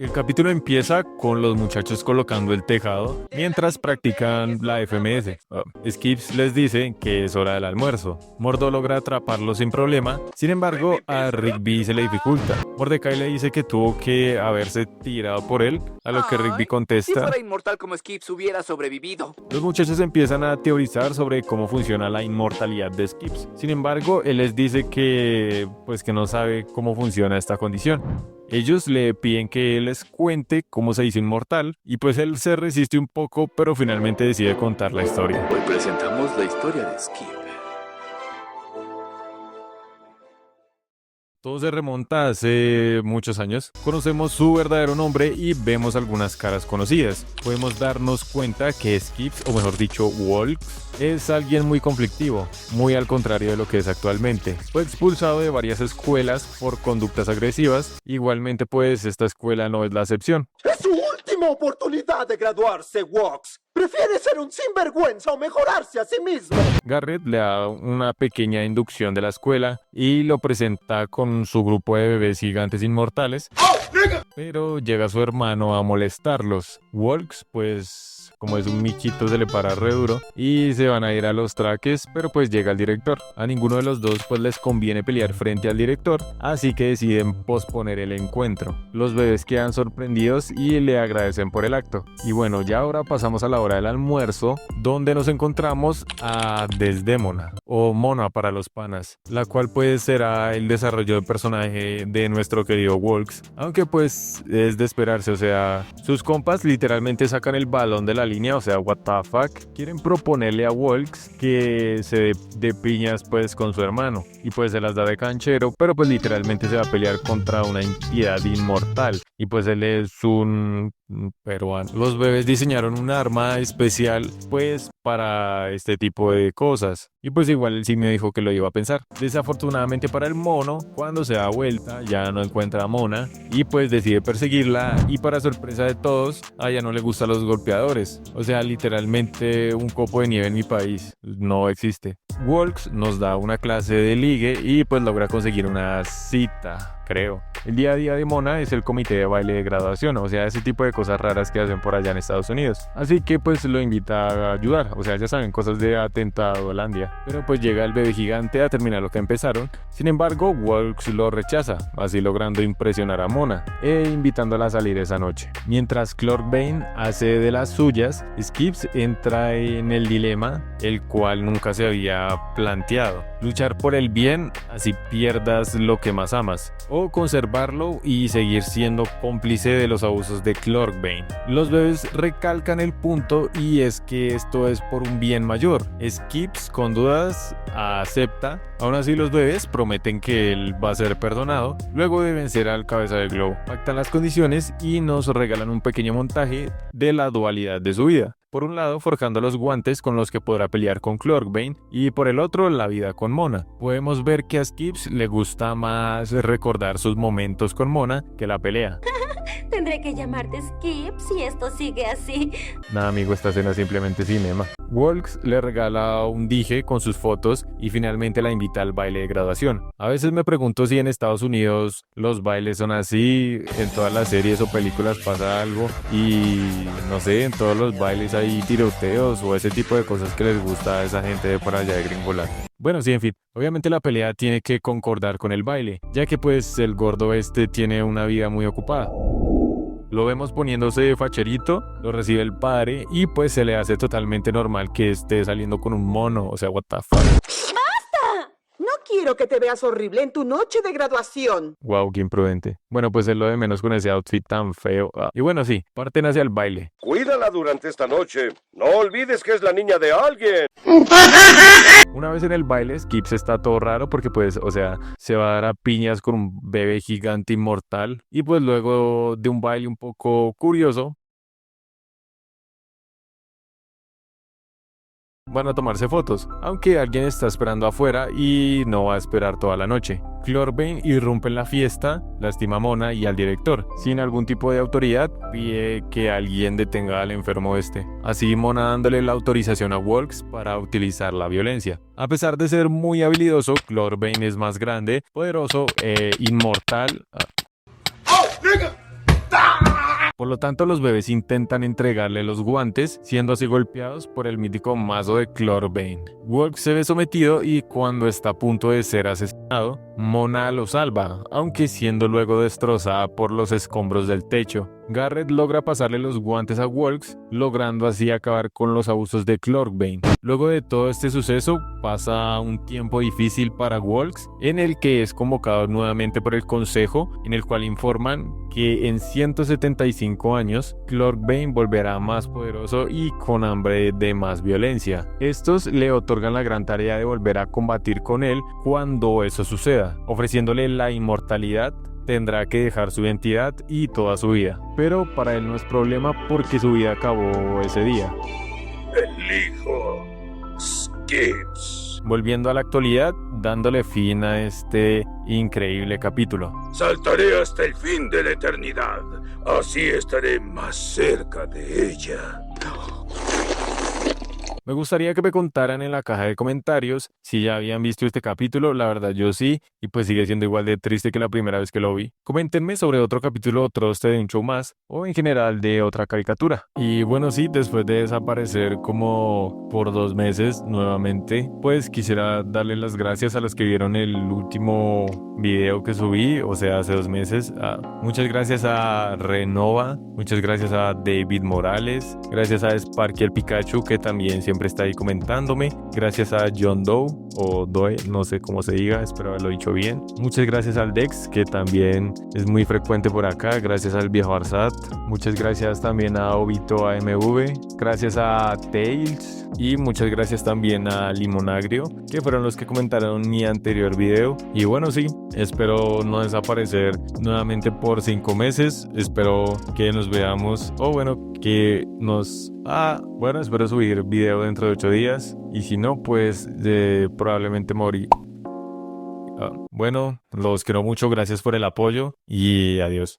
El capítulo empieza con los muchachos colocando el tejado mientras practican la FMS. Skips les dice que es hora del almuerzo. Mordo logra atraparlo sin problema, sin embargo a Rigby se le dificulta. Mordecai le dice que tuvo que haberse tirado por él, a lo que Rigby Si contesta: fuera inmortal como Skips hubiera sobrevivido. los muchachos empiezan a teorizar sobre cómo funciona la inmortalidad de Skips. Sin embargo, él les dice que no sabe cómo funciona esta condición. Ellos le piden que él les cuente cómo se hizo inmortal y pues él se resiste un poco, pero finalmente decide contar la historia. Hoy presentamos la historia de Skip. Todo se remonta a hace muchos años. Conocemos su verdadero nombre y vemos algunas caras conocidas. Podemos darnos cuenta que Skips, o mejor dicho, Walks, es alguien muy conflictivo, muy al contrario de lo que es actualmente. Fue expulsado de varias escuelas por conductas agresivas. Igualmente, pues, esta escuela no es la excepción. ¡Es su última oportunidad de graduarse, Walks! ¿Prefiere ser un sinvergüenza o mejorarse a sí mismo? Garrett le da una pequeña inducción de la escuela y lo presenta con su grupo de bebés gigantes inmortales, pero llega su hermano a molestarlos. Walks, pues, como es un michito, se le para re duro y se van a ir a los traques, pero pues llega el director. A ninguno de los dos pues les conviene pelear frente al director, así que deciden posponer el encuentro. Los bebés quedan sorprendidos y le agradecen por el acto. Y bueno, ya ahora pasamos a la hora del almuerzo, donde nos encontramos a Desdémona, o Mona para los panas, la cual pues será el desarrollo de personaje de nuestro querido Walks, aunque pues es de esperarse, o sea, sus compas literalmente sacan el balón de la línea, o sea, what the fuck, quieren proponerle a Walks que se dé piñas pues con su hermano, y pues se las da de canchero, pero pues literalmente se va a pelear contra una entidad inmortal, y pues él es un peruano. Los bebés diseñaron un arma especial pues para este tipo de cosas, y pues igual el simio dijo que lo iba a pensar. Desafortunadamente para el mono, cuando se da vuelta ya no encuentra a Mona y pues decide perseguirla, y para sorpresa de todos a ella no le gustan los golpeadores, o sea, literalmente un copo de nieve en mi país no existe. Walks nos da una clase de ligue y pues logra conseguir una cita, creo. El día a día de Mona es el comité de baile de graduación, o sea, ese tipo de cosas raras que hacen por allá en Estados Unidos. Así que pues lo invita a ayudar, o sea, ya saben, cosas de atentado Holandia. Pero pues llega el bebé gigante a terminar lo que empezaron. Sin embargo, Walks lo rechaza, así logrando impresionar a Mona e invitándola a salir esa noche. Mientras Clorbane hace de las suyas, Skips entra en el dilema, el cual nunca se había planteado: luchar por el bien, así pierdas lo que más amas, o conservarlo y seguir siendo cómplice de los abusos de Clorbane. Los bebés recalcan el punto, y es que esto es por un bien mayor. Skips con dudas acepta. Aún así los bebés prometen que él va a ser perdonado luego de vencer al cabeza del globo. Pactan las condiciones y nos regalan un pequeño montaje de la dualidad de su vida. Por un lado, forjando los guantes con los que podrá pelear con Clorbane, y por el otro, la vida con Mona. Podemos ver que a Skips le gusta más recordar sus momentos con Mona que la pelea. Tendré que llamarte Skip si esto sigue así. Nada, amigo, esta escena es simplemente cinema. Walks le regala un dije con sus fotos y finalmente la invita al baile de graduación. A veces me pregunto si en Estados Unidos los bailes son así, en todas las series o películas pasa algo y no sé, en todos los bailes hay tiroteos o ese tipo de cosas que les gusta a esa gente de por allá de Gringoland. Bueno, sí, en fin, obviamente la pelea tiene que concordar con el baile, ya que pues el gordo tiene una vida muy ocupada. Lo vemos poniéndose facherito, lo recibe el padre y pues se le hace totalmente normal que esté saliendo con un mono, o sea, what the fuck. No quiero que te veas horrible en tu noche de graduación. Wow, qué imprudente. Bueno, pues es lo de menos con ese outfit tan feo. Y bueno, sí, parten hacia el baile. Cuídala durante esta noche. No olvides que es la niña de alguien. Una vez en el baile, Skips está todo raro porque pues, o sea, se va a dar a piñas con un bebé gigante inmortal. Y pues luego de un baile un poco curioso, van a tomarse fotos, aunque alguien está esperando afuera y no va a esperar toda la noche. Clorbane irrumpe en la fiesta, lastima a Mona y al director. Sin algún tipo de autoridad, pide que alguien detenga al enfermo Así Mona dándole la autorización a Walks para utilizar la violencia. A pesar de ser muy habilidoso, Clorbane es más grande, poderoso e inmortal. Por lo tanto, los bebés intentan entregarle los guantes, siendo así golpeados por el mítico mazo de Clork Bane. Walks se ve sometido y cuando está a punto de ser asesinado, Mona lo salva, aunque siendo luego destrozada por los escombros del techo. Garrett logra pasarle los guantes a Walks, logrando así acabar con los abusos de Clork Bane. Luego de todo este suceso, pasa un tiempo difícil para Walks, en el que es convocado nuevamente por el consejo, en el cual informan que en 175 años, Clork Bane volverá más poderoso y con hambre de más violencia. Estos le otorgan la gran tarea de volver a combatir con él cuando eso suceda, ofreciéndole la inmortalidad. Tendrá que dejar su identidad y toda su vida, pero para él no es problema porque su vida acabó ese día. Elijo Skips. Volviendo a la actualidad, dándole fin a este increíble capítulo. Saltaré hasta el fin de la eternidad. Así estaré más cerca de ella. Me gustaría que me contaran en la caja de comentarios si ya habían visto este capítulo. La verdad yo sí, y pues sigue siendo igual de triste que la primera vez que lo vi. Coméntenme sobre otro capítulo, otro de un show más, o en general de otra caricatura. Y bueno, sí, después de desaparecer como por 2 meses nuevamente, pues quisiera darle las gracias a los que vieron el último video que subí, o sea, hace 2 meses. Muchas gracias a Renova, muchas gracias a David Morales, gracias a Sparky el Pikachu, que también siempre está ahí comentándome, gracias a John Doe o Doe, no sé cómo se diga, espero haberlo dicho bien. Muchas gracias al Dex, que también es muy frecuente por acá, gracias al viejo Arsat, muchas gracias también a Obito AMV, gracias a Tails y muchas gracias también a Limonagrio, que fueron los que comentaron mi anterior video. Y bueno, sí, espero no desaparecer nuevamente por 5 meses, espero que nos veamos, o bueno, que nos... bueno, espero subir video dentro de 8 días, y si no, pues probablemente morí. Bueno, los quiero mucho, gracias por el apoyo y adiós.